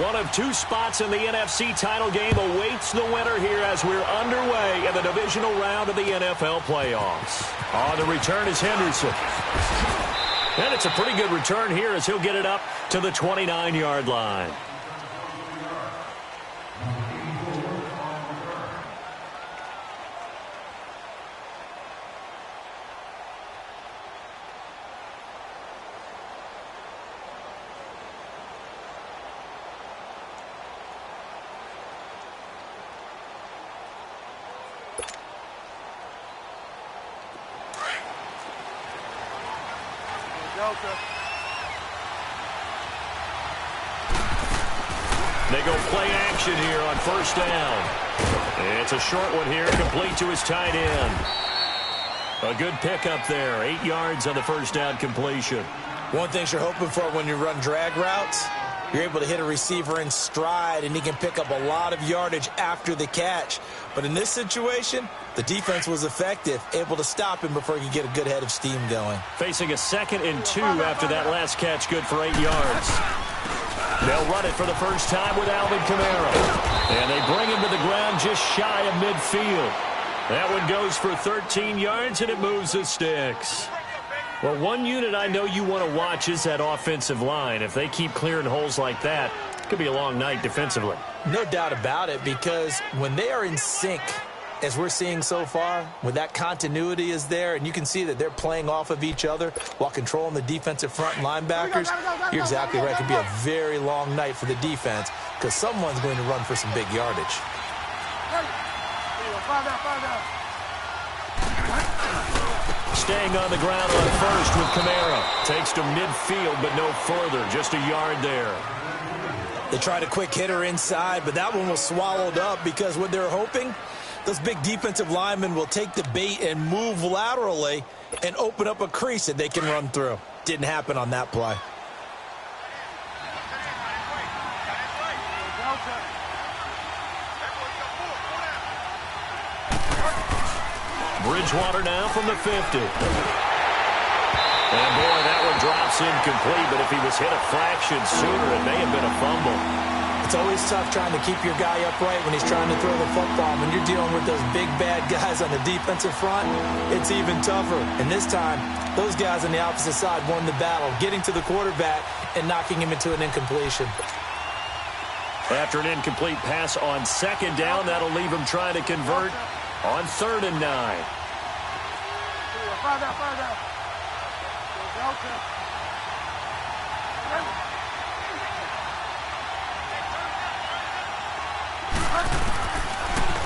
One of two spots in the NFC title game awaits the winner here as we're underway in the divisional round of the NFL playoffs. On the return is Henderson. And it's a pretty good return here as he'll get it up to the 29-yard line. They go play action here on first down. It's a short one here, complete to his tight end. A good pickup there, 8 yards on the first down completion. One thing you're hoping for when you run drag routes, you're able to hit a receiver in stride, and he can pick up a lot of yardage after the catch. But in this situation, the defense was effective, able to stop him before he could get a good head of steam going. Facing a 2nd and 2 after that last catch, good for 8 yards. They'll run it for the first time with Alvin Kamara. And they bring him to the ground just shy of midfield. That one goes for 13 yards, and it moves the sticks. Well, one unit I know you want to watch is that offensive line. If they keep clearing holes like that, it could be a long night defensively. No doubt about it, because when they are in sync, as we're seeing so far, when that continuity is there, and you can see that they're playing off of each other while controlling the defensive front linebackers, you're exactly right. It could be a very long night for the defense because someone's going to run for some big yardage. Staying on the ground on first with Kamara. Takes to midfield, but no further. Just a yard there. They tried a quick hitter inside, but that one was swallowed up because what they're hoping, those big defensive linemen will take the bait and move laterally and open up a crease that they can run through. Didn't happen on that play. Bridgewater now from the 50. And boy, that one drops incomplete, but if he was hit a fraction sooner, it may have been a fumble. It's always tough trying to keep your guy upright when he's trying to throw the football. When you're dealing with those big, bad guys on the defensive front, it's even tougher. And this time, those guys on the opposite side won the battle, getting to the quarterback and knocking him into an incompletion. After an incomplete pass on 2nd down, that'll leave him trying to convert on 3rd and 9.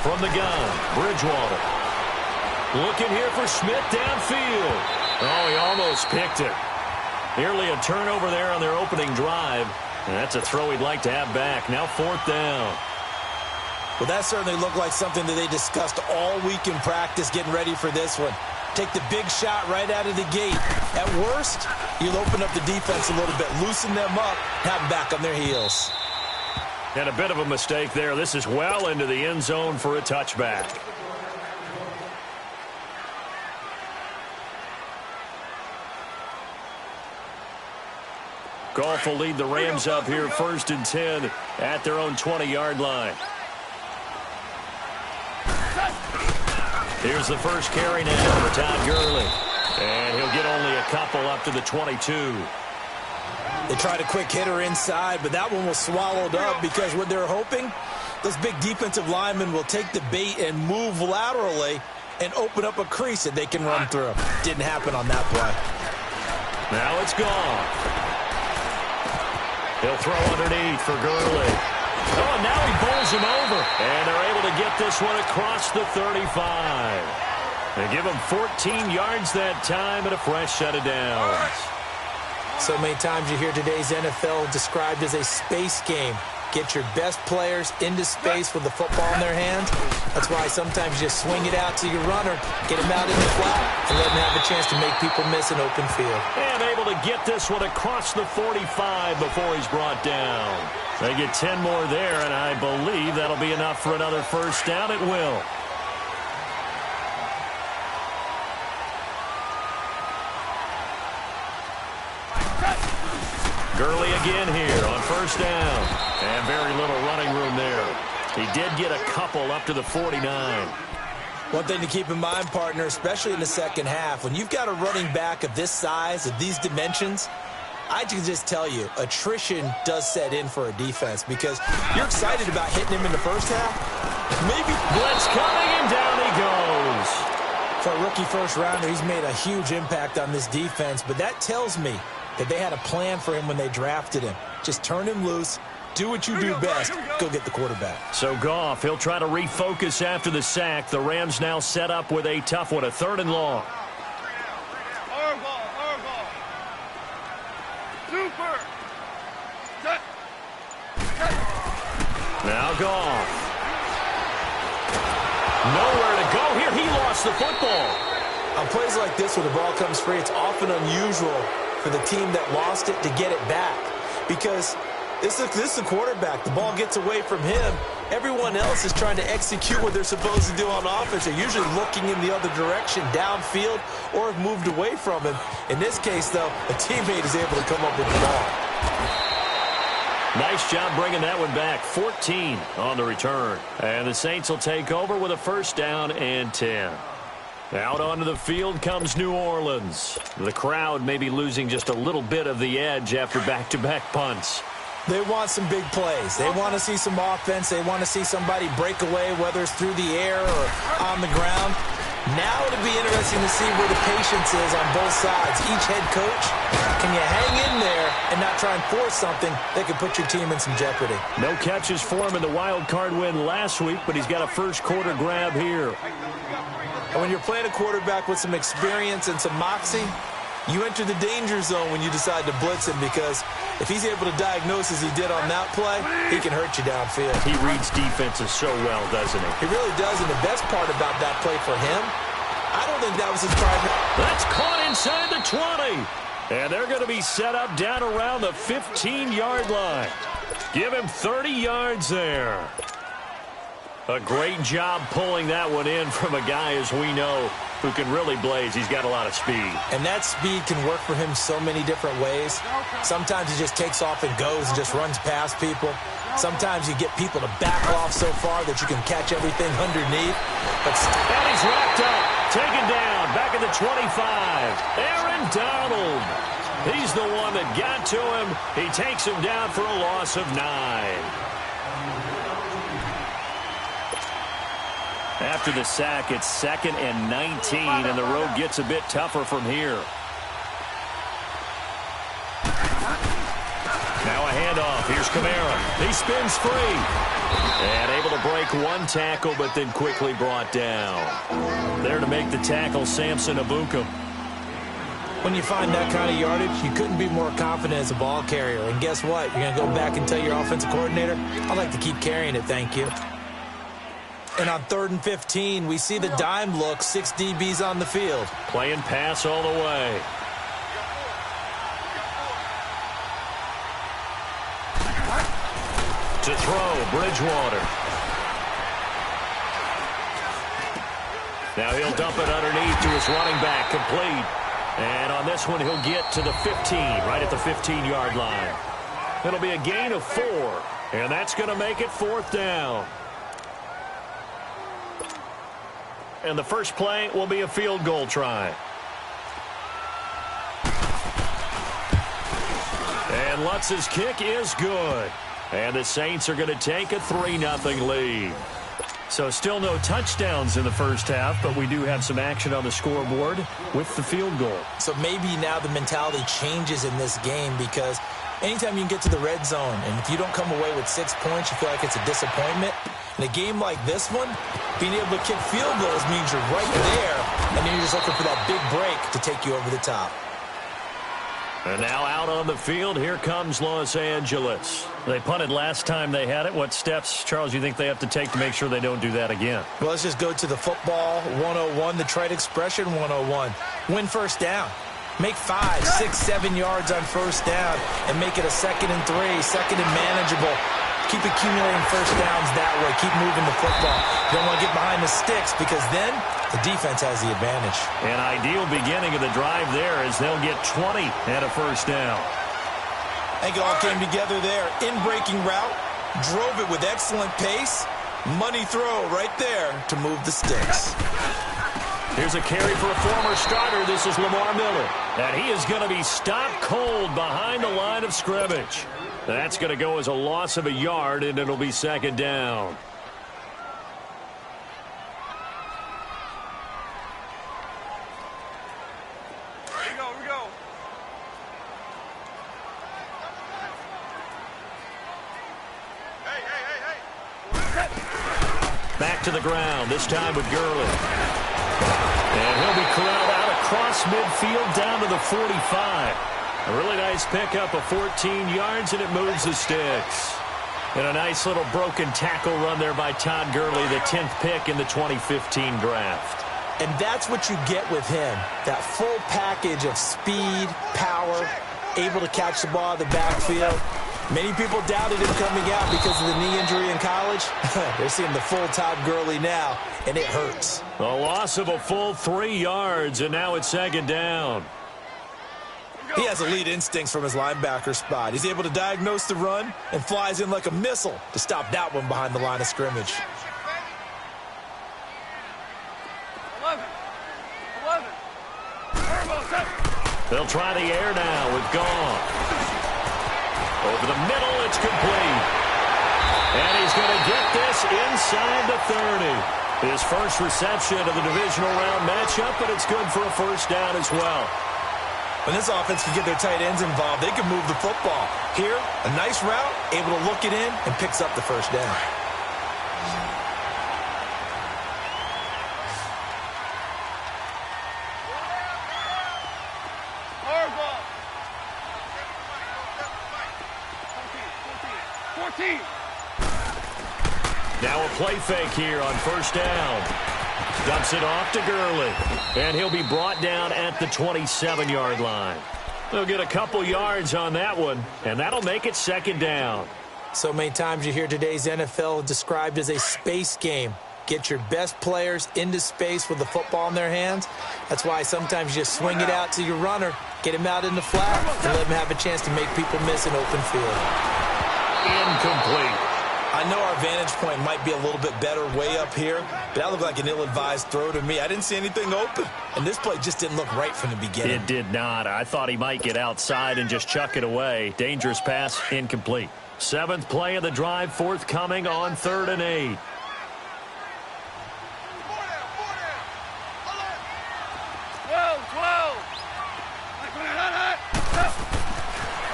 From the gun, Bridgewater. Looking here for Smith downfield. Oh, he almost picked it. Nearly a turnover there on their opening drive. And that's a throw he'd like to have back. Now 4th down. Well, that certainly looked like something that they discussed all week in practice getting ready for this one. Take the big shot right out of the gate. At worst, you'll open up the defense a little bit, loosen them up, have them back on their heels. And a bit of a mistake there. This is well into the end zone for a touchback. Goff will lead the Rams up here 1st and 10 at their own 20-yard line. Here's the first carry now for Todd Gurley. And he'll get only a couple up to the 22. They tried a quick hitter inside, but that one was swallowed up because what they're hoping, those big defensive linemen will take the bait and move laterally and open up a crease that they can run through. Didn't happen on that play. Now it's gone. He'll throw underneath for Gurley. Oh, and now he bowls him over. And they're able to get this one across the 35. They give him 14 yards that time and a fresh set of downs. So many times you hear today's NFL described as a space game. Get your best players into space with the football in their hands. That's why sometimes you just swing it out to your runner, get him out in the flat, and let him have a chance to make people miss an open field. And able to get this one across the 45 before he's brought down. They get 10 more there, and I believe that'll be enough for another first down. It will. Gurley again here on first down. And very little running room there. He did get a couple up to the 49. One thing to keep in mind, partner, especially in the second half, when you've got a running back of this size, of these dimensions, I can just tell you, attrition does set in for a defense because you're excited about hitting him in the first half. Maybe blitz coming, and down he goes. For a rookie first-rounder, he's made a huge impact on this defense, but that tells me that they had a plan for him when they drafted him. Just turn him loose, do what you do best, go get the quarterback. So Goff, he'll try to refocus after the sack. The Rams now set up with a tough one, a 3rd and long. Now Goff. Nowhere to go here. He lost the football. On plays like this where the ball comes free, it's often unusual for the team that lost it to get it back. Because this is the quarterback. The ball gets away from him. Everyone else is trying to execute what they're supposed to do on offense. They're usually looking in the other direction, downfield, or have moved away from him. In this case, though, a teammate is able to come up with the ball. Nice job bringing that one back. 14 on the return. And the Saints will take over with a 1st down and 10. Out onto the field comes New Orleans. The crowd may be losing just a little bit of the edge after back-to-back punts. They want some big plays. They want to see some offense. They want to see somebody break away, whether it's through the air or on the ground. Now it'll be interesting to see where the patience is on both sides. Each head coach, can you hang in there and not try and force something that could put your team in some jeopardy? No catches for him in the wild card win last week, but he's got a first-quarter grab here. And when you're playing a quarterback with some experience and some moxie, you enter the danger zone when you decide to blitz him, because if he's able to diagnose as he did on that play, he can hurt you downfield. He reads defenses so well, doesn't he? He really does, and the best part about that play for him, I don't think that was his primary. That's caught inside the 20. And they're going to be set up down around the 15-yard line. Give him 30 yards there. A great job pulling that one in from a guy, as we know, who can really blaze. He's got a lot of speed. And that speed can work for him so many different ways. Sometimes he just takes off and goes and just runs past people. Sometimes you get people to back off so far that you can catch everything underneath. And he's wrapped up, taken down, back at the 25. Aaron Donald. He's the one that got to him. He takes him down for a loss of 9. After the sack, it's 2nd and 19, and the road gets a bit tougher from here. Now a handoff. Here's Kamara. He spins free. And able to break one tackle, but then quickly brought down. There to make the tackle, Samson Abuka. When you find that kind of yardage, you couldn't be more confident as a ball carrier. And guess what? You're going to go back and tell your offensive coordinator, I'd like to keep carrying it, thank you. And on 3rd and 15, we see the dime look, 6 DBs on the field. Playing pass all the way. To throw, Bridgewater. Now he'll dump it underneath to his running back, complete. And on this one, he'll get to the 15, right at the 15-yard line. It'll be a gain of 4, and that's going to make it 4th down. And the first play will be a field goal try. And Lutz's kick is good. And the Saints are going to take a 3-0 lead. So still no touchdowns in the first half, but we do have some action on the scoreboard with the field goal. So maybe now the mentality changes in this game, because anytime you can get to the red zone, and if you don't come away with 6 points, you feel like it's a disappointment. In a game like this one, being able to kick field goals means you're right there, and then you're just looking for that big break to take you over the top. And now out on the field, here comes Los Angeles. They punted last time they had it. What steps, Charles, you think they have to take to make sure they don't do that again? Well, let's just go to the football 101, the trite expression 101. Win first down. Make 5, 6, 7 yards on first down and make it a 2nd and 3, 2nd and manageable. Keep accumulating first downs that way. Keep moving the football. You don't want to get behind the sticks, because then the defense has the advantage. An ideal beginning of the drive there, as they'll get 20 at a first down. I think it all came together there. In-breaking route, drove it with excellent pace. Money throw right there to move the sticks. Here's a carry for a former starter. This is Lamar Miller. And he is going to be stopped cold behind the line of scrimmage. That's going to go as a loss of a yard, and it'll be second down. Here we go. Hey. Back to the ground, this time with Gurley. And he'll be corralled out across midfield down to the 45. A really nice pickup of 14 yards, and it moves the sticks. And a nice little broken tackle run there by Todd Gurley, the 10th pick in the 2015 draft. And that's what you get with him, that full package of speed, power, able to catch the ball in the backfield. Many people doubted him coming out because of the knee injury in college. They're seeing the full Todd Gurley now, and it hurts. A loss of a full 3 yards, and now it's second down. He has elite instincts from his linebacker spot. He's able to diagnose the run and flies in like a missile to stop that one behind the line of scrimmage. 11. They'll try the air now with Goff. Over the middle, it's complete. And he's going to get this inside the 30. His first reception of the divisional round matchup, but it's good for a first down as well. When this offense can get their tight ends involved, they can move the football. Here, a nice route, able to look it in, and picks up the first down. Hard ball. 14. Now a play fake here on first down. Dumps it off to Gurley. And he'll be brought down at the 27-yard line. They'll get a couple yards on that one, and that'll make it second down. So many times you hear today's NFL described as a space game. Get your best players into space with the football in their hands. That's why sometimes you just swing it out to your runner, get him out in the flat, and let him have a chance to make people miss an open field. Incomplete. I know our vantage point might be a little bit better way up here, but that looked like an ill-advised throw to me. I didn't see anything open, and this play just didn't look right from the beginning. It did not. I thought he might get outside and just chuck it away. Dangerous pass, incomplete. Seventh play of the drive forthcoming on 3rd and 8.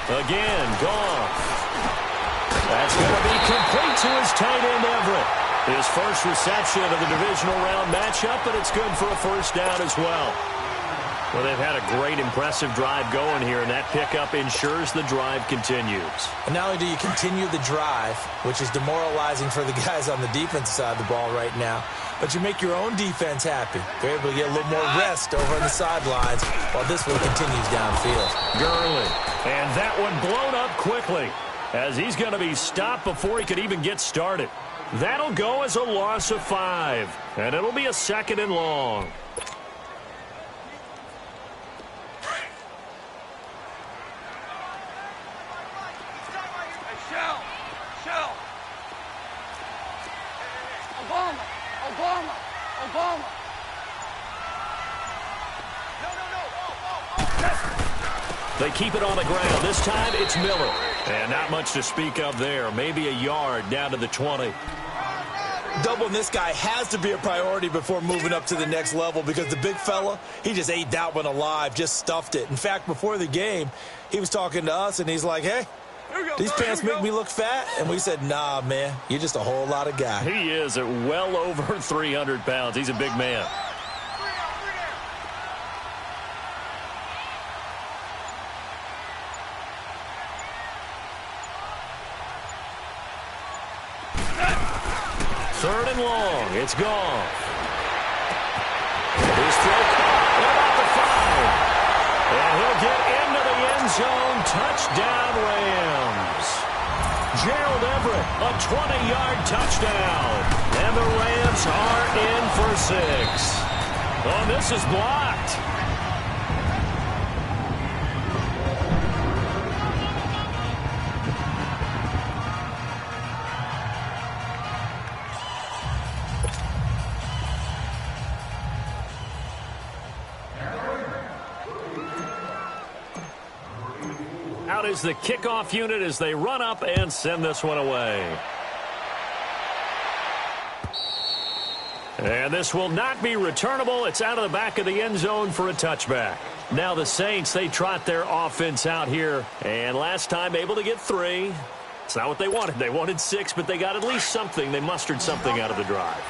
Again, Goff. That's going to be complete to his tight end, Everett. His first reception of the divisional round matchup, but it's good for a first down as well. Well, they've had a great, impressive drive going here, and that pickup ensures the drive continues. And not only do you continue the drive, which is demoralizing for the guys on the defensive side of the ball right now, but you make your own defense happy. They're able to get a little more rest over on the sidelines while this one continues downfield. Gurley. And that one blown up quickly as he's going to be stopped before he could even get started. That'll go as a loss of 5, and it'll be a second and long. Shell. Obama. No. They keep it on the ground. This time it's Miller. And not much to speak of there. Maybe a yard down to the 20. Doubling this guy has to be a priority before moving up to the next level because the big fella, he just ate that one alive, just stuffed it. In fact, before the game, he was talking to us, and he's like, hey, these pants make me look fat. And we said, nah, man, you're just a whole lot of guy. He is at well over 300 pounds. He's a big man. Third and long. It's gone. His throw caught at about the 5. And he'll get into the end zone. Touchdown, Rams. Gerald Everett, a 20-yard touchdown. And the Rams are in for 6. Oh, this is blocked. Out is the kickoff unit as they run up and send this one away. And this will not be returnable. It's out of the back of the end zone for a touchback. Now the Saints, they trot their offense out here. And last time able to get 3. It's not what they wanted. They wanted 6, but they got at least something. They mustered something out of the drive.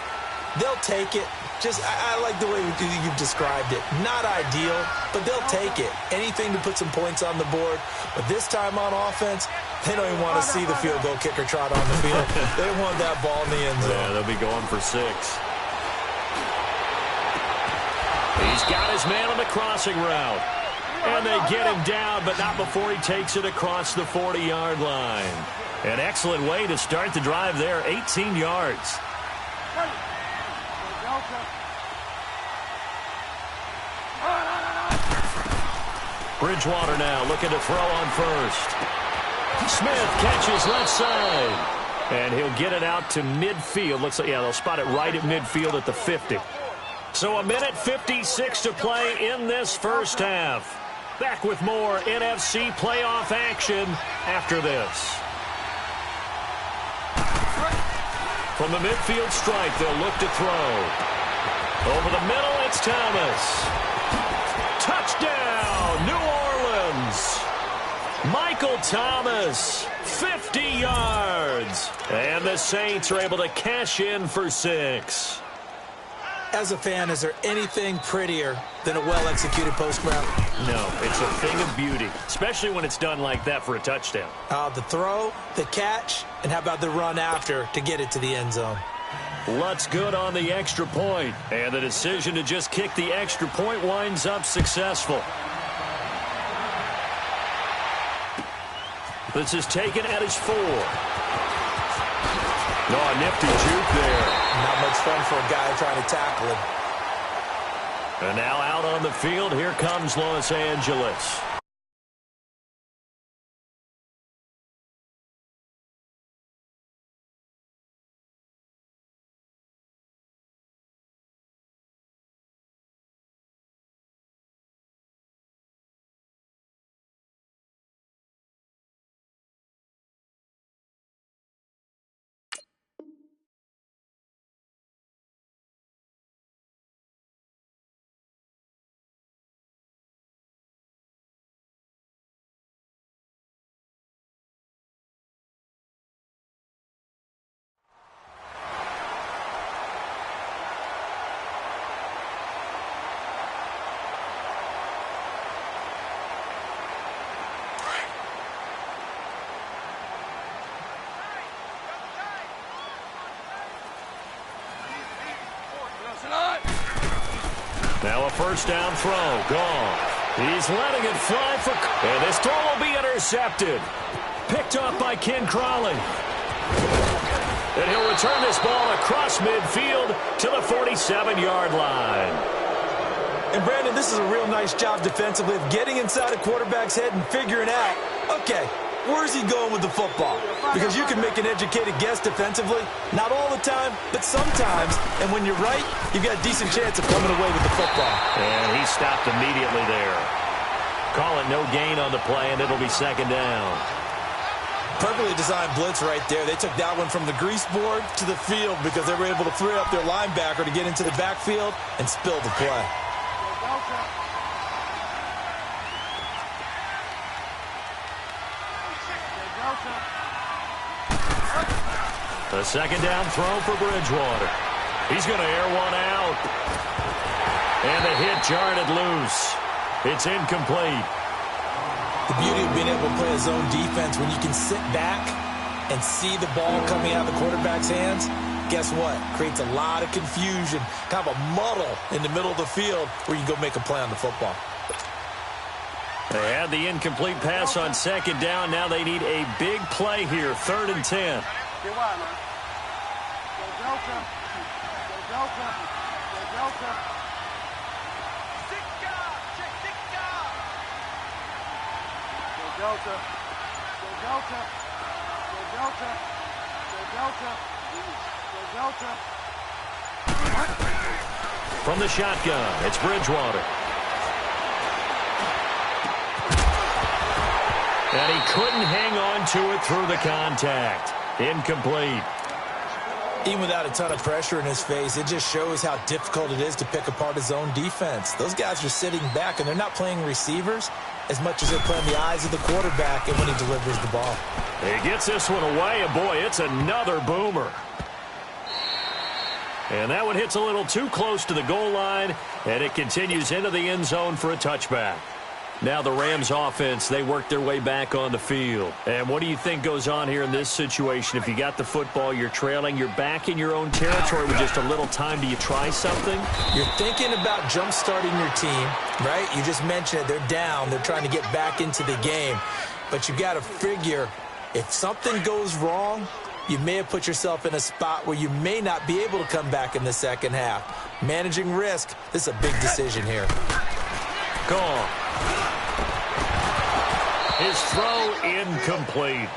They'll take it. I like the way you've described it. Not ideal, but they'll take it. Anything to put some points on the board. But this time on offense, they don't even want to see the field goal kicker trot on the field. They want that ball in the end zone. Yeah, they'll be going for 6. He's got his man on the crossing route. And they get him down, but not before he takes it across the 40-yard line. An excellent way to start the drive there, 18 yards. Bridgewater now looking to throw on first. Smith catches left side. And he'll get it out to midfield. Looks like, yeah, they'll spot it right at midfield at the 50. So 1:56 to play in this first half. Back with more NFC playoff action after this. From the midfield stripe, they'll look to throw. Over the middle, it's Thomas. Touchdown, New Orleans. Michael Thomas, 50 yards. And the Saints are able to cash in for 6. As a fan, is there anything prettier than a well-executed post route? No, it's a thing of beauty, especially when it's done like that for a touchdown. The throw, the catch, and how about the run after to get it to the end zone? Lutz good on the extra point, and the decision to just kick the extra point winds up successful. This is taken at his 4. Oh, a nifty juke there. Not much fun for a guy trying to tackle him. And now out on the field, here comes Los Angeles. Now a first down throw. Gone. He's letting it fly for... And this throw will be intercepted. Picked up by Ken Crawley. And he'll return this ball across midfield to the 47-yard line. And, Brandon, this is a real nice job defensively of getting inside a quarterback's head and figuring out, okay, where's he going with the football? Because you can make an educated guess defensively. Not all the time, but sometimes. And when you're right, you've got a decent chance of coming away with the football. And he stopped immediately there. Call it no gain on the play, and it'll be second down. Perfectly designed blitz right there. They took that one from the grease board to the field because they were able to free up their linebacker to get into the backfield and spill the play. A second down throw for Bridgewater. He's going to air one out. And the hit jarred it loose. It's incomplete. The beauty of being able to play a zone defense when you can sit back and see the ball coming out of the quarterback's hands, guess what? Creates a lot of confusion, kind of a muddle in the middle of the field where you can go make a play on the football. They had the incomplete pass on second down. Now they need a big play here, 3rd and 10. From the shotgun, it's Bridgewater. And he couldn't hang on to it through the contact. Incomplete. Even without a ton of pressure in his face, it just shows how difficult it is to pick apart his own defense. Those guys are sitting back, and they're not playing receivers as much as they're playing the eyes of the quarterback and when he delivers the ball. He gets this one away, and boy, it's another boomer. And that one hits a little too close to the goal line, and it continues into the end zone for a touchback. Now the Rams offense, they work their way back on the field. And what do you think goes on here in this situation? If you got the football, you're trailing, you're back in your own territory with just a little time. Do you try something? You're thinking about jump-starting your team, right? You just mentioned it. They're down. They're trying to get back into the game. But you got to figure if something goes wrong, you may have put yourself in a spot where you may not be able to come back in the second half. Managing risk, this is a big decision here. Gone. His throw incomplete.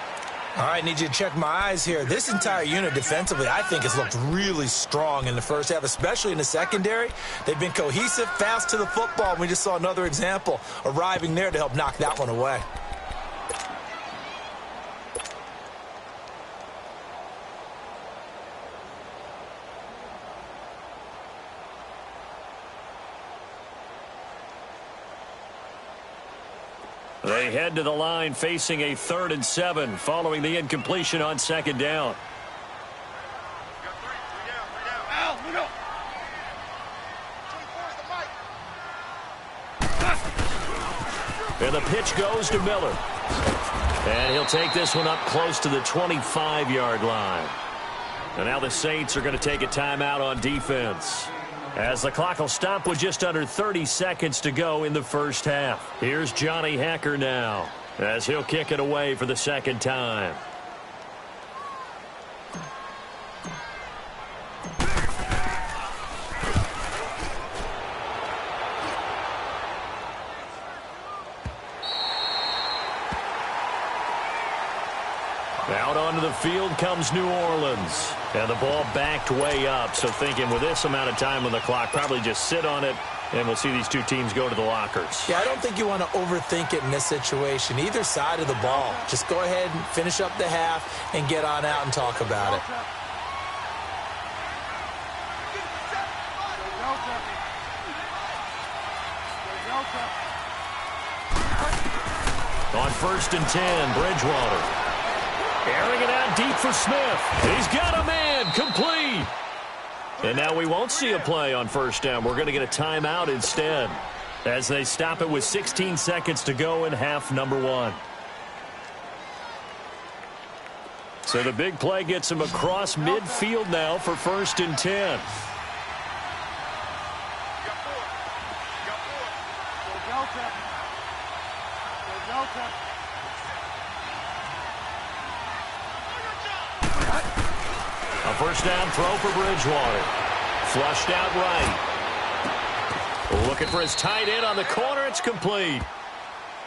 All right, need you to check my eyes here. This entire unit defensively, I think, has looked really strong in the first half, especially in the secondary. They've been cohesive, fast to the football. We just saw another example arriving there to help knock that one away. They head to the line facing a 3rd and 7 following the incompletion on second down. And the pitch goes to Miller. And he'll take this one up close to the 25-yard line. And now the Saints are going to take a timeout on defense, as the clock will stop with just under 30 seconds to go in the first half. Here's Johnny Hacker now, as he'll kick it away for the second time. Out onto the field comes New Orleans. And the ball backed way up. So thinking with this amount of time on the clock, probably just sit on it, and we'll see these two teams go to the lockers. Yeah, I don't think you want to overthink it in this situation. Either side of the ball. Just go ahead and finish up the half and get on out and talk about it. On 1st and 10, Bridgewater. Airing it out deep for Smith. He's got a man, complete. And now we won't see a play on 1st down. We're going to get a timeout instead, as they stop it with 16 seconds to go in half number 1. So the big play gets him across midfield now for 1st and 10. A 1st down throw for Bridgewater. Flushed out right. Looking for his tight end on the corner. It's complete.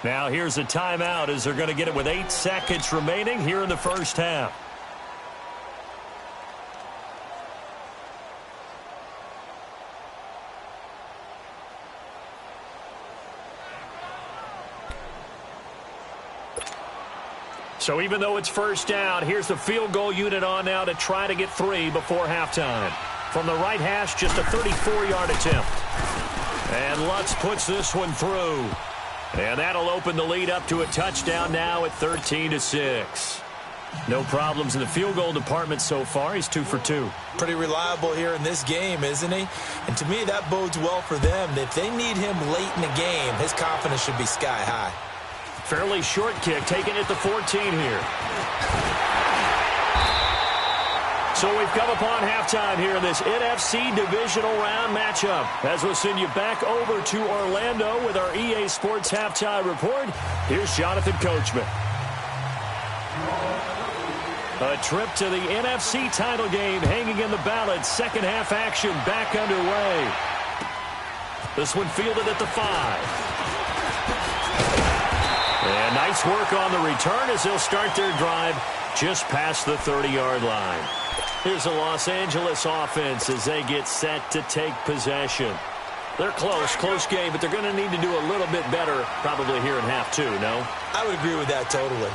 Now here's a timeout, as they're going to get it with 8 seconds remaining here in the first half. So even though it's 1st down, here's the field goal unit on now to try to get 3 before halftime. From the right hash, just a 34-yard attempt. And Lutz puts this one through. And that'll open the lead up to a touchdown now at 13-6. No problems in the field goal department so far. He's 2 for 2. Pretty reliable here in this game, isn't he? And to me, that bodes well for them. If they need him late in the game, his confidence should be sky high. Fairly short kick, taken at the 14 here. So we've come upon halftime here in this NFC Divisional Round matchup, as we'll send you back over to Orlando with our EA Sports Halftime Report. Here's Jonathan Coachman. A trip to the NFC title game hanging in the balance. Second half action back underway. This one fielded at the 5. And nice work on the return as they'll start their drive just past the 30-yard line. Here's the Los Angeles offense as they get set to take possession. They're close game, but they're going to need to do a little bit better probably here in half two, no? I would agree with that totally.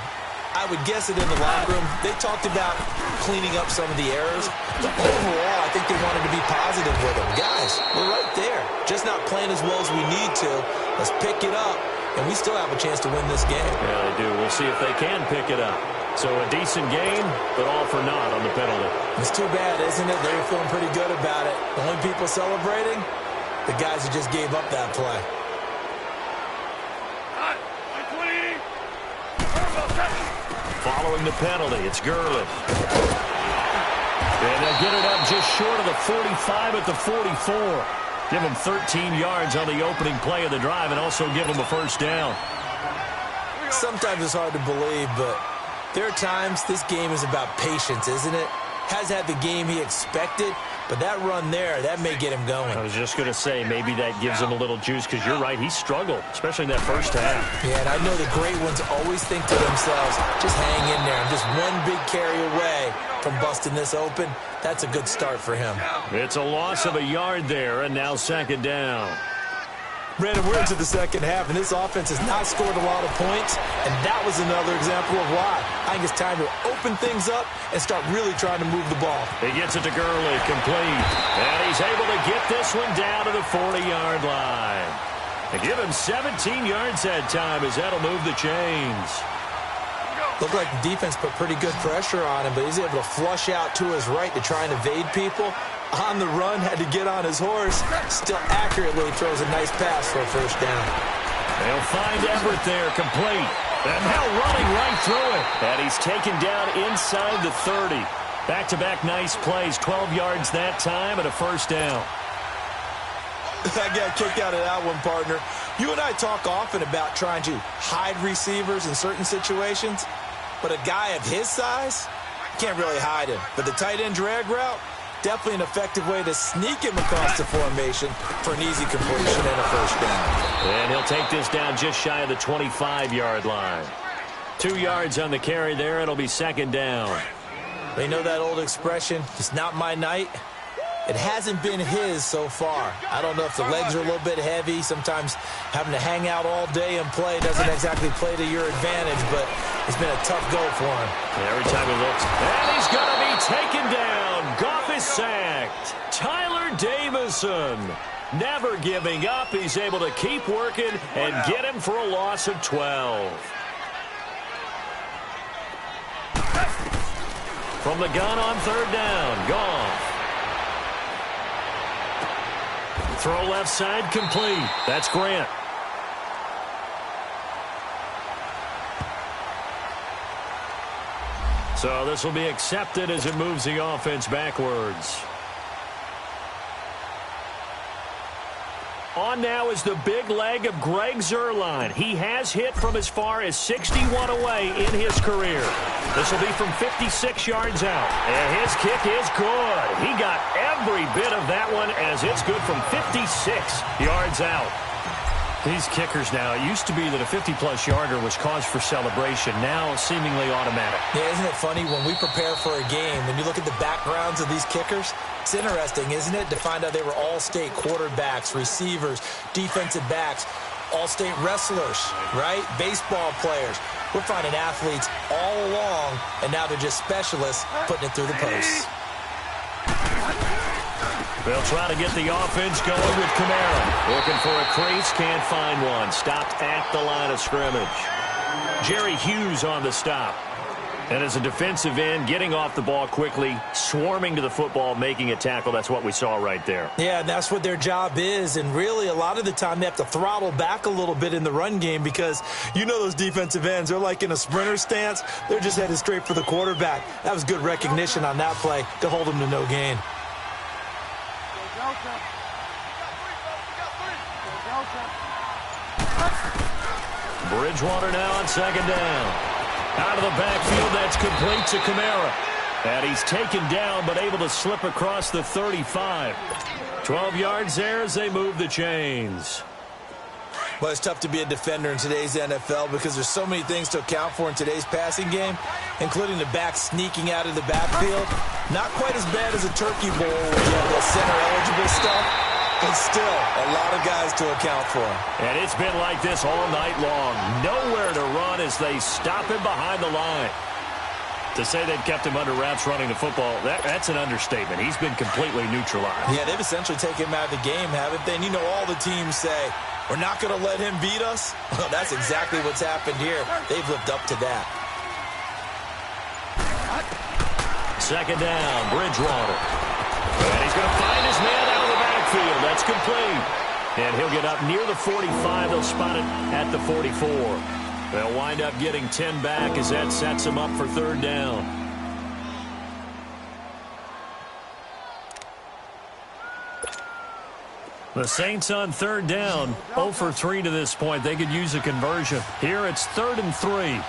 I would guess it in the locker room. They talked about cleaning up some of the errors. But overall, I think they wanted to be positive with them. Guys, we're right there. Just not playing as well as we need to. Let's pick it up, and we still have a chance to win this game. Yeah, they do. We'll see if they can pick it up. So a decent game, but all for naught on the penalty. It's too bad, isn't it? They were feeling pretty good about it. The only people celebrating, the guys who just gave up that play. Following the penalty, it's Gurley. And they'll get it up just short of the 45 at the 44. Give them 13 yards on the opening play of the drive and also give them a first down. Sometimes it's hard to believe, but there are times this game is about patience, isn't it? Has had the game he expected, but that run there, that may get him going. I was just going to say, maybe that gives him a little juice because you're right, he struggled, especially in that first half. Yeah, and I know the great ones always think to themselves, just hang in there. I'm just one big carry away from busting this open. That's a good start for him. It's a loss of a yard there, and now second down. Brandon, we're into the second half, and this offense has not scored a lot of points, and that was another example of why. I think it's time to open things up and start really trying to move the ball. He gets it to Gurley, complete. And he's able to get this one down to the 40-yard line. They give him 17 yards that time as that'll move the chains. Looked like the defense put pretty good pressure on him, but he's able to flush out to his right to try and evade people. On the run, had to get on his horse. Still accurately throws a nice pass for a first down. They'll find Everett there, complete. And now running right through it. And he's taken down inside the 30. Back-to-back nice plays, 12 yards that time and a first down. I got kicked out of that one, partner. You and I talk often about trying to hide receivers in certain situations, but a guy of his size, can't really hide him. But the tight end drag route, definitely an effective way to sneak him across the formation for an easy completion and a first down. And he'll take this down just shy of the 25-yard line. 2 yards on the carry there. It'll be second down. They know that old expression, it's not my night. It hasn't been his so far. I don't know if the legs are a little bit heavy. Sometimes having to hang out all day and play doesn't exactly play to your advantage, but it's been a tough go for him. Every time he looks, and he's going to be taken down. Goff is sacked. Tyler Davison never giving up. He's able to keep working and get him for a loss of 12. From the gun on third down, Goff. Throw left side complete. That's Grant. So this will be accepted as it moves the offense backwards. On now is the big leg of Greg Zuerlein. He has hit from as far as 61 away in his career. This will be from 56 yards out. And his kick is good. He got every bit of that one as it's good from 56 yards out. These kickers now, it used to be that a 50-plus yarder was cause for celebration. Now seemingly automatic. Yeah, isn't it funny when we prepare for a game and you look at the backgrounds of these kickers? It's interesting, isn't it, to find out they were all-state quarterbacks, receivers, defensive backs, all-state wrestlers, right? Baseball players. We're finding athletes all along, and now they're just specialists putting it through the posts. They'll try to get the offense going with Kamara. Looking for a crease, can't find one. Stopped at the line of scrimmage. Jerry Hughes on the stop. And as a defensive end, getting off the ball quickly, swarming to the football, making a tackle. That's what we saw right there. Yeah, and that's what their job is. And really, a lot of the time, they have to throttle back a little bit in the run game because you know those defensive ends, they're like in a sprinter stance. They're just headed straight for the quarterback. That was good recognition on that play to hold them to no gain. Bridgewater now on second down. Out of the backfield, that's complete to Kamara. And he's taken down, but able to slip across the 35. 12 yards there as they move the chains. Well, it's tough to be a defender in today's NFL because there's so many things to account for in today's passing game, including the back sneaking out of the backfield. Not quite as bad as a turkey bowl where you have the center-eligible stuff. but still a lot of guys to account for. And it's been like this all night long. Nowhere to run as they stop him behind the line. To say they've kept him under wraps running the football, that's an understatement. He's been completely neutralized. Yeah, they've essentially taken him out of the game, haven't they? And you know all the teams say, we're not going to let him beat us. Well, that's exactly what's happened here. They've lived up to that. Second down, Bridgewater. And he's going to find his man out of the backfield. That's complete. And he'll get up near the 45. They'll spot it at the 44. They'll wind up getting 10 back as that sets them up for third down. The Saints on third down, 0 for 3 to this point. They could use a conversion. Here it's 3rd and 3.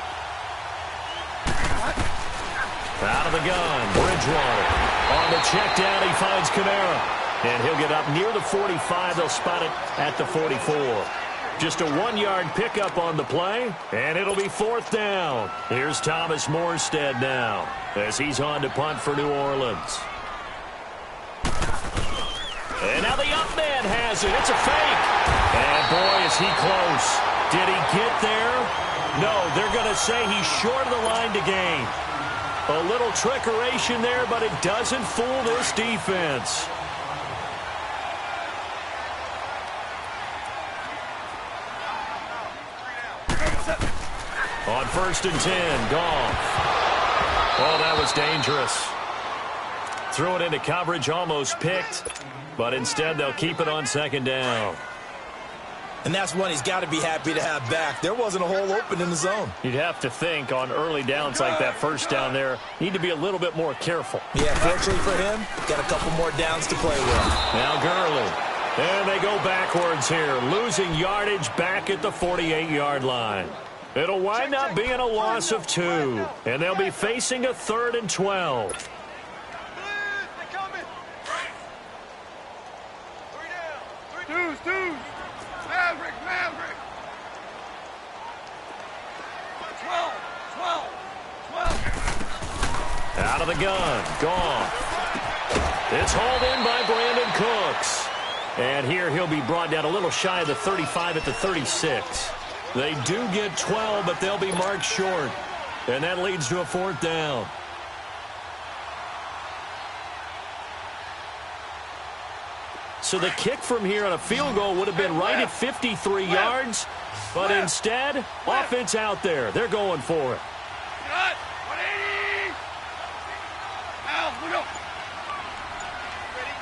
Out of the gun, Bridgewater. On the check down, he finds Kamara. And he'll get up near the 45. They'll spot it at the 44. Just a 1-yard pickup on the play, and it'll be 4th down. Here's Thomas Morstead now as he's on to punt for New Orleans. And now the up man has it. It's a fake. And boy, is he close. Did he get there? No, they're going to say he's short of the line to gain. A little trickeration there, but it doesn't fool this defense. On 1st and 10, Goff. Oh, that was dangerous. Threw it into coverage, almost picked, but instead they'll keep it on 2nd down. And that's one he's got to be happy to have back. There wasn't a hole open in the zone. You'd have to think on early downs like that first down there, need to be a little bit more careful. Yeah, fortunately for him, got a couple more downs to play with. Now Gurley. And they go backwards here, losing yardage back at the 48-yard line. It'll wind up being a loss of 2, and they'll be facing a 3rd and 12. Deuce. Maverick. 12. Out of the gun, Goff. It's hauled in by Brandon Cooks. And here he'll be brought down a little shy of the 35 at the 36. They do get 12, but they'll be marked short. And that leads to a 4th down. So the kick from here on a field goal would have been right at 53 yards. But instead, offense out there. They're going for it. Cut. 180. Al, look up. Ready?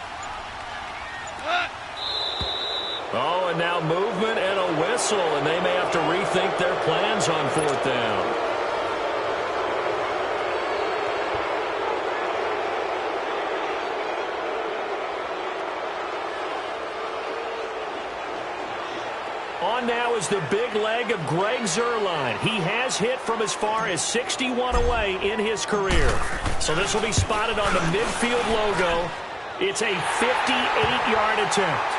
Cut. Oh, and now movement and a whistle, and they may have to rethink their plans on 4th down. On now is the big leg of Greg Zuerlein. He has hit from as far as 61 away in his career. So this will be spotted on the midfield logo. It's a 58-yard attempt.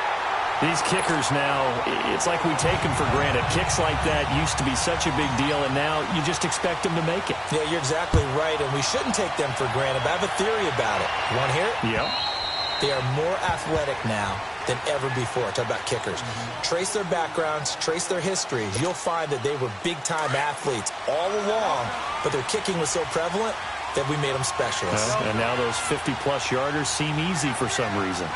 These kickers now, it's like we take them for granted. Kicks like that used to be such a big deal, and now you just expect them to make it. Yeah, you're exactly right, and we shouldn't take them for granted. But I have a theory about it. You want to hear it? Yep. They are more athletic now than ever before. Talk about kickers. Trace their backgrounds, trace their histories. You'll find that they were big-time athletes all along, but their kicking was so prevalent that we made them specialists. And now those 50-plus yarders seem easy for some reason.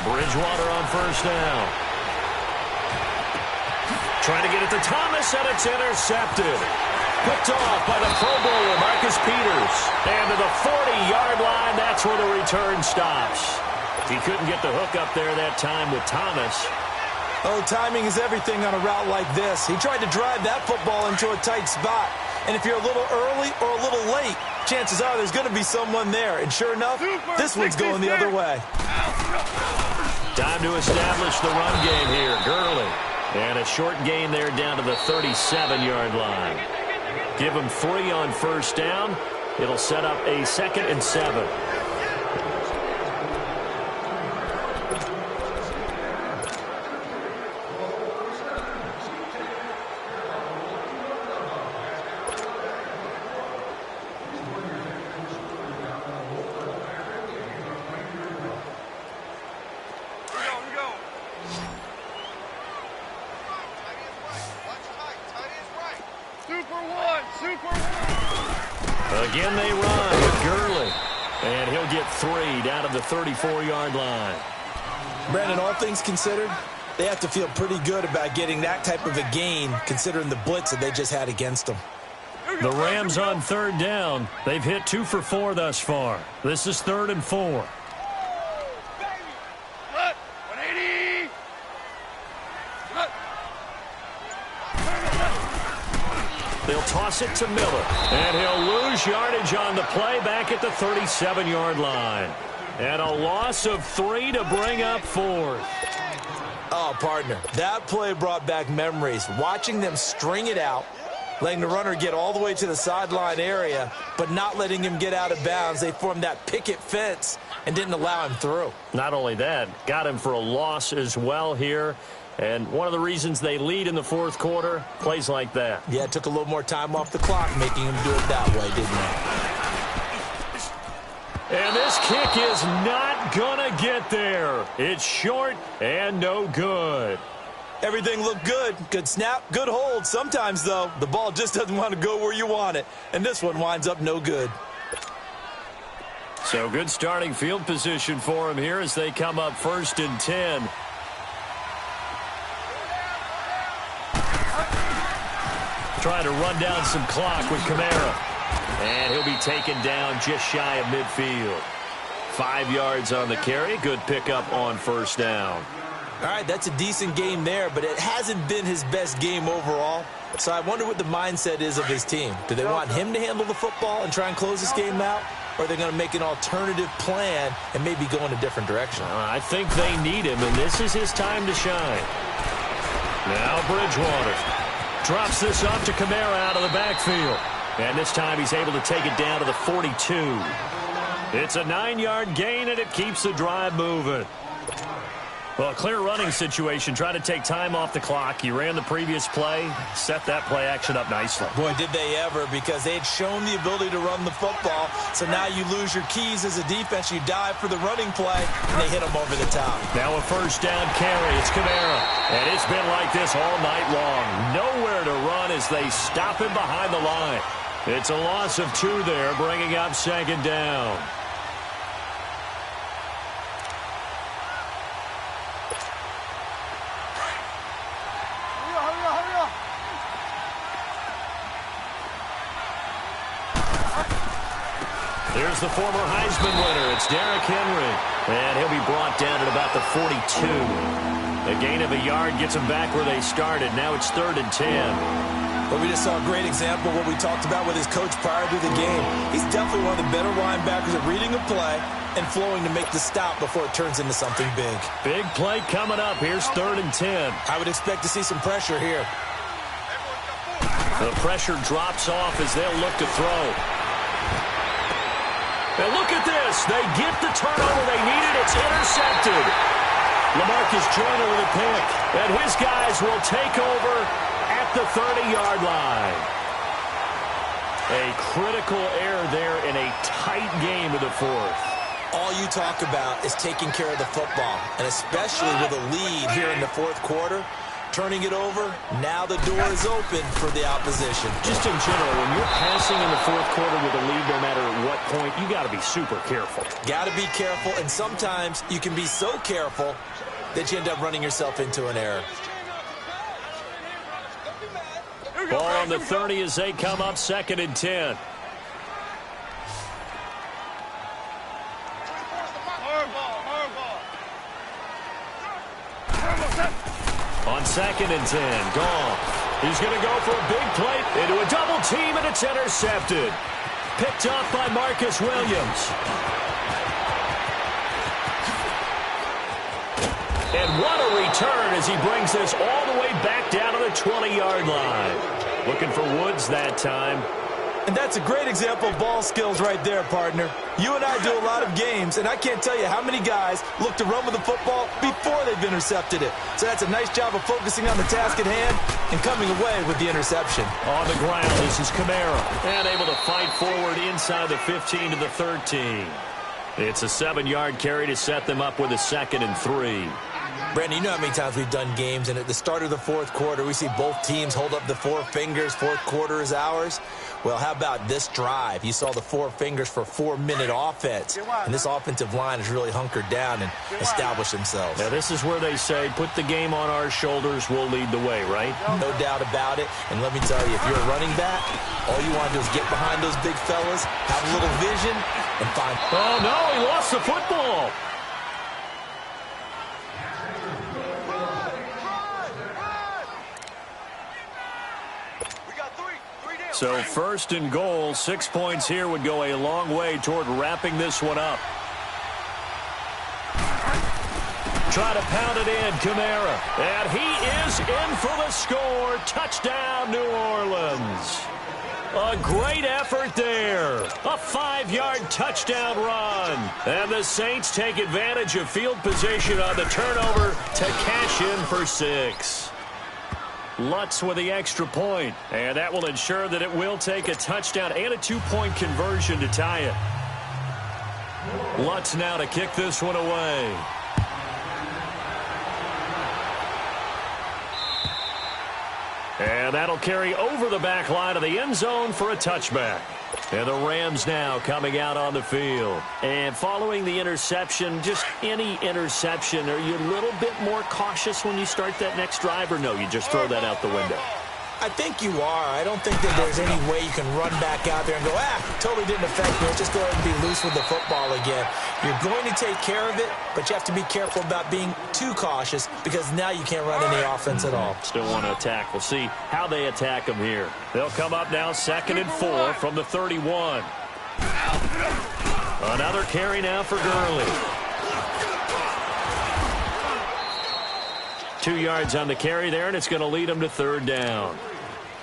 Bridgewater on 1st down. Trying to get it to Thomas, and it's intercepted. Picked off by the Pro Bowler, Marcus Peters. And to the 40-yard line, that's where the return stops. He couldn't get the hook up there that time with Thomas. Oh, timing is everything on a route like this. He tried to drive that football into a tight spot. And if you're a little early or a little late, chances are there's going to be someone there. And sure enough, this one's going the other way. Time to establish the run game here. Gurley. And a short gain there down to the 37-yard line. Give him 3 on 1st down. It'll set up a 2nd and 7. Again they run with Gurley. And he'll get 3 down to the 34-yard line. Brandon, all things considered, they have to feel pretty good about getting that type of a gain considering the blitz that they just had against them. The Rams on 3rd down. They've hit 2 for 4 thus far. This is 3rd and 4. Cut. 180. Cut. They'll toss it to Miller. And he'll lose yardage on the play back at the 37-yard line. And a loss of 3 to bring up 4th. Oh, partner, that play brought back memories. Watching them string it out, letting the runner get all the way to the sideline area, but not letting him get out of bounds. They formed that picket fence and didn't allow him through. Not only that, got him for a loss as well here. And one of the reasons they lead in the 4th quarter, plays like that. Yeah, it took a little more time off the clock, making him do it that way, didn't it? And this kick is not going to get there. It's short and no good. Everything looked good. Good snap, good hold. Sometimes, though, the ball just doesn't want to go where you want it. And this one winds up no good. So good starting field position for him here as they come up 1st and 10. Trying to run down some clock with Kamara. And he'll be taken down just shy of midfield. 5 yards on the carry. Good pickup on 1st down. All right, that's a decent game there, but it hasn't been his best game overall. So I wonder what the mindset is of his team. Do they want him to handle the football and try and close this game out? Or are they going to make an alternative plan and maybe go in a different direction? I think they need him, and this is his time to shine. Now Bridgewater drops this off to Kamara out of the backfield. And this time he's able to take it down to the 42. It's a 9-yard gain, and it keeps the drive moving. Well, a clear running situation. Try to take time off the clock. He ran the previous play, set that play action up nicely. Boy, did they ever, because they had shown the ability to run the football. So now you lose your keys as a defense. You dive for the running play, and they hit them over the top. Now a 1st down carry. It's Kamara. And it's been like this all night long. Nowhere to run as they stop him behind the line. It's a loss of 2 there, bringing up 2nd down. Here's the former Heisman winner. It's Derrick Henry. And he'll be brought down at about the 42. A gain of a yard gets them back where they started. Now it's 3rd and 10. But we just saw a great example of what we talked about with his coach prior to the game. He's definitely one of the better linebackers at reading a play and flowing to make the stop before it turns into something big. Big play coming up. Here's 3rd and 10. I would expect to see some pressure here. The pressure drops off as they'll look to throw. And look at this. They get the turnover they needed. It's intercepted. LaMarcus Joyner with a pick. And his guys will take over at the 30-yard line. A critical error there in a tight game of the 4th. All you talk about is taking care of the football, and especially with a lead here in the 4th quarter, turning it over, now the door is open for the opposition. Just in general, when you're passing in the 4th quarter with a lead, no matter at what point, you got to be super careful. Got to be careful, and sometimes you can be so careful that you end up running yourself into an error. Ball on the 30 as they come up 2nd and 10. On 2nd and 10, Goff. He's going to go for a big play into a double team, and it's intercepted. Picked off by Marcus Williams. And what a return as he brings this all the way back down to the 20-yard line. Looking for Woods that time. And that's a great example of ball skills right there, partner. You and I do a lot of games, and I can't tell you how many guys look to run with the football before they've intercepted it. So that's a nice job of focusing on the task at hand and coming away with the interception. On the ground, this is Kamara. And able to fight forward inside the 15 to the 13. It's a 7-yard carry to set them up with a 2nd and 3. Brandon, you know how many times we've done games, and at the start of the fourth quarter, we see both teams hold up the four fingers, fourth quarter is ours. Well, how about this drive? You saw the four fingers for a 4-minute offense, and this offensive line has really hunkered down and established themselves. Now, this is where they say, put the game on our shoulders, we'll lead the way, right? No doubt about it, and let me tell you, if you're a running back, all you want to do is get behind those big fellas, have a little vision, and find... Oh, no, he lost the football. So first and goal, 6 points here would go a long way toward wrapping this one up. Try to pound it in, Kamara. And he is in for the score. Touchdown, New Orleans. A great effort there. A 5-yard touchdown run. And the Saints take advantage of field position on the turnover to cash in for 6. Lutz with the extra point, and that will ensure that it will take a touchdown and a 2-point conversion to tie it. Lutz now to kick this one away. And that'll carry over the back line of the end zone for a touchback. And the Rams now coming out on the field. And following the interception, just any interception, are you a little bit more cautious when you start that next drive, or no, you just throw that out the window? I think you are. I don't think that there's any way you can run back out there and go, totally didn't affect me. Let's just go ahead and be loose with the football again. You're going to take care of it, but you have to be careful about being too cautious because now you can't run any offense at all. Still want to attack. We'll see how they attack them here. They'll come up now 2nd and 4 from the 31. Another carry now for Gurley. 2 yards on the carry there, and it's going to lead them to 3rd down.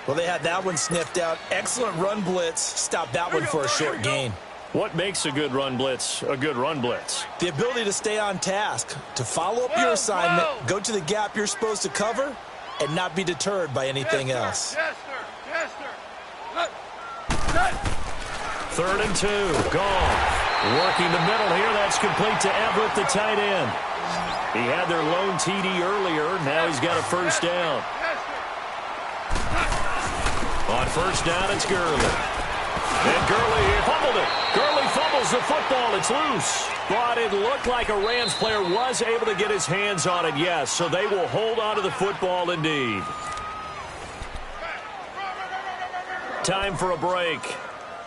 Well, they had that one sniffed out. Excellent run blitz. Stopped that one for a short gain. What makes a good run blitz a good run blitz? The ability to stay on task, to follow up your assignment, go to the gap you're supposed to cover, and not be deterred by anything else. Yes, sir. Yes, sir. 3rd and 2. Gone. Working the middle here. That's complete to Everett, the tight end. He had their lone TD earlier. Now he's got a 1st down. On 1st down, it's Gurley. And Gurley fumbled it. Gurley fumbles the football. It's loose. But it looked like a Rams player was able to get his hands on it, yes. So they will hold on to the football indeed. Time for a break.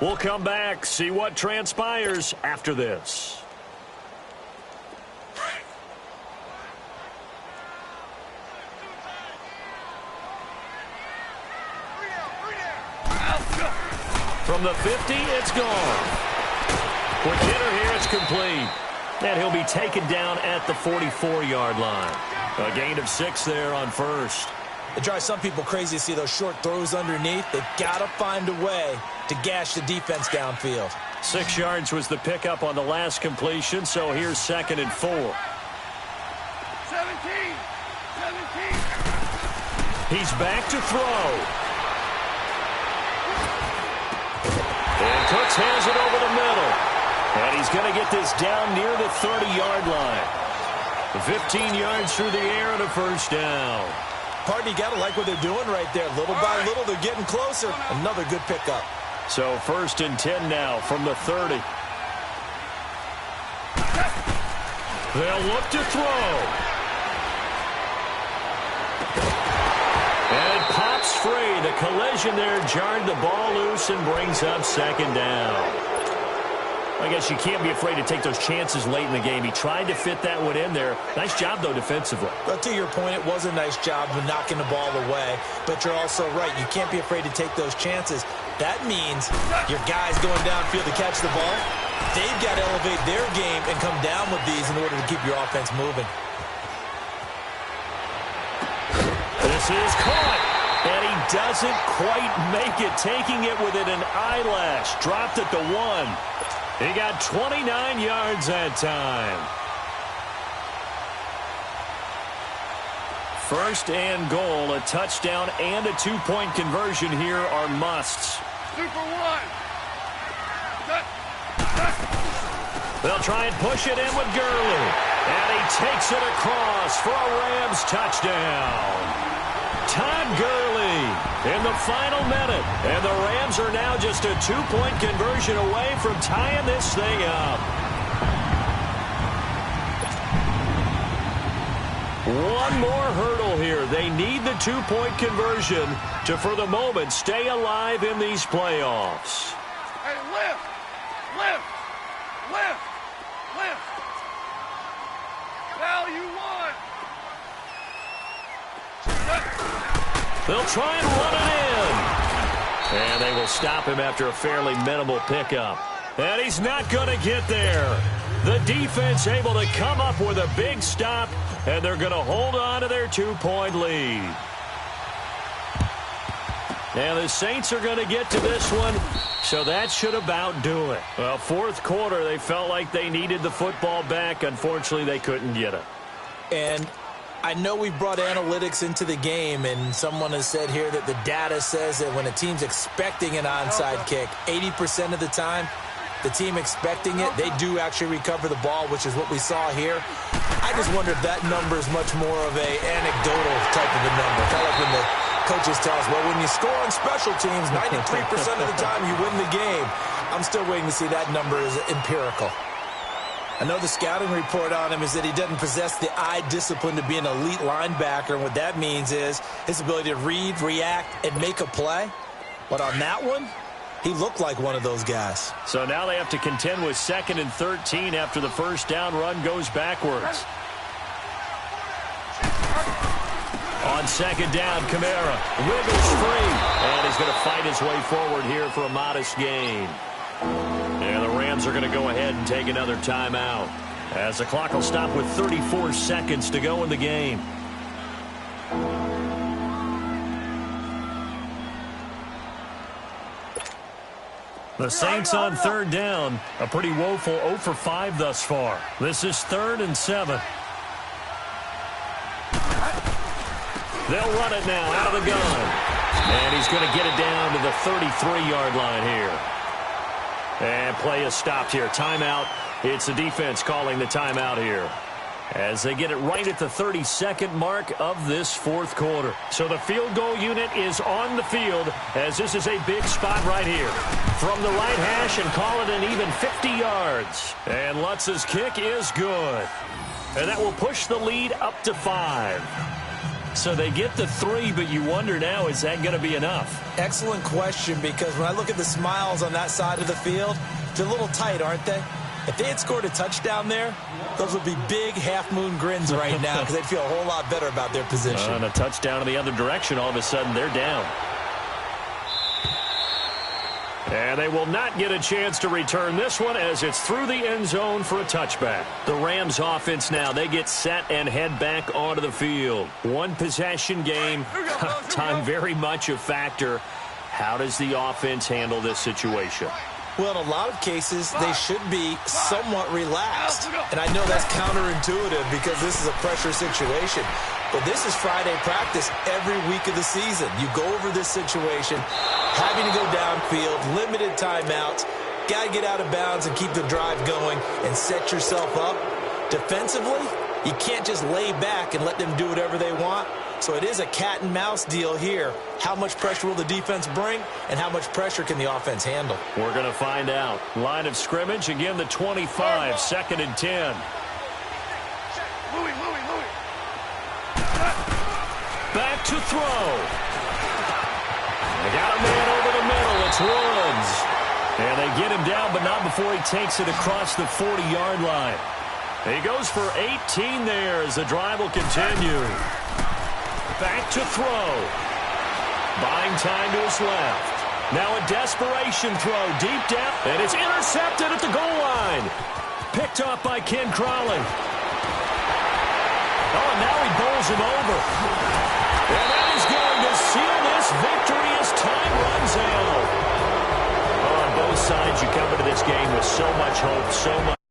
We'll come back, see what transpires after this. From the 50, it's gone. Quick hitter here, it's complete. And he'll be taken down at the 44-yard line. A gain of 6 there on 1st. It drives some people crazy to see those short throws underneath. They've got to find a way to gash the defense downfield. 6 yards was the pickup on the last completion, so here's 2nd and 4. 17. He's back to throw. And Cooks has it over the middle. And he's going to get this down near the 30-yard line. 15 yards through the air and a 1st down. Pardon, you got to like what they're doing right there. Little by little, they're getting closer. Another good pickup. So 1st and 10 now from the 30. They'll look to throw. And it pops free. The collision there jarred the ball loose and brings up 2nd down. I guess you can't be afraid to take those chances late in the game. He tried to fit that one in there. Nice job, though, defensively. But to your point, it was a nice job of knocking the ball away. But you're also right. You can't be afraid to take those chances. That means your guys going downfield to catch the ball, they've got to elevate their game and come down with these in order to keep your offense moving. This is caught. And he doesn't quite make it, taking it within an eyelash. Dropped at the 1. He got 29 yards that time. 1st and goal, a touchdown and a 2-point conversion here are musts. 2 for 1. They'll try and push it in with Gurley. And he takes it across for a Rams touchdown. Todd Gurley in the final minute. And the Rams are now just a 2-point conversion away from tying this thing up. One more hurdle here. They need the 2-point conversion to, for the moment, stay alive in these playoffs. Hey, lift! Lift! Lift! Lift! Now you won! They'll try and run it in. And they will stop him after a fairly minimal pickup. And he's not going to get there. The defense able to come up with a big stop, and they're going to hold on to their 2-point lead. And the Saints are going to get to this one, so that should about do it. Well, fourth quarter, they felt like they needed the football back. Unfortunately, they couldn't get it. And I know we brought analytics into the game, and someone has said here that the data says that when a team's expecting an onside kick, 80% of the time, the team expecting it, they do actually recover the ball, which is what we saw here. I just wonder if that number is much more of a anecdotal type of a number. Kind of like when the coaches tell us, well, when you score on special teams, 93% of the time you win the game. I'm still waiting to see that number is empirical. I know the scouting report on him is that he doesn't possess the eye discipline to be an elite linebacker. And what that means is his ability to read, react, and make a play. But on that one, he looked like one of those guys. So now they have to contend with 2nd and 13 after the first down run goes backwards. On 2nd down, Kamara wiggles free, and he's going to fight his way forward here for a modest gain. And the Rams are going to go ahead and take another timeout, as the clock will stop with 34 seconds to go in the game. The Saints on 3rd down, a pretty woeful 0 for 5 thus far. This is 3rd and 7. They'll run it now out of the gun. And he's going to get it down to the 33-yard line here. And play is stopped here. Timeout. It's the defense calling the timeout here, as they get it right at the 32nd mark of this fourth quarter. So the field goal unit is on the field, as this is a big spot right here. From the right hash, and call it an even 50 yards. And Lutz's kick is good. And that will push the lead up to 5. So they get the 3, but you wonder now, is that going to be enough? Excellent question, because when I look at the smiles on that side of the field, they're a little tight, aren't they? If they had scored a touchdown there, those would be big half-moon grins right now, because they'd feel a whole lot better about their position. And a touchdown in the other direction, all of a sudden they're down. And they will not get a chance to return this one, as it's through the end zone for a touchback. The Rams offense now, they get set and head back onto the field. One possession game, time very much a factor. How does the offense handle this situation? Well, in a lot of cases, they should be somewhat relaxed. And I know that's counterintuitive because this is a pressure situation. But this is Friday practice every week of the season. You go over this situation, having to go downfield, limited timeouts, got to get out of bounds and keep the drive going and set yourself up. Defensively, you can't just lay back and let them do whatever they want. So it is a cat and mouse deal here. How much pressure will the defense bring, and how much pressure can the offense handle? We're going to find out. Line of scrimmage, again the 25, 2nd and 10. Louis. Back to throw. They got a man over the middle. It's Woods. And they get him down, but not before he takes it across the 40-yard line. He goes for 18 there as the drive will continue. Back to throw. Buying time to his left. Now a desperation throw deep down, and it's intercepted at the goal line. Picked off by Ken Crowley. Oh, and now he bowls him over. And that is going to seal this victory as time runs out. On both sides, you come into this game with so much hope, so much.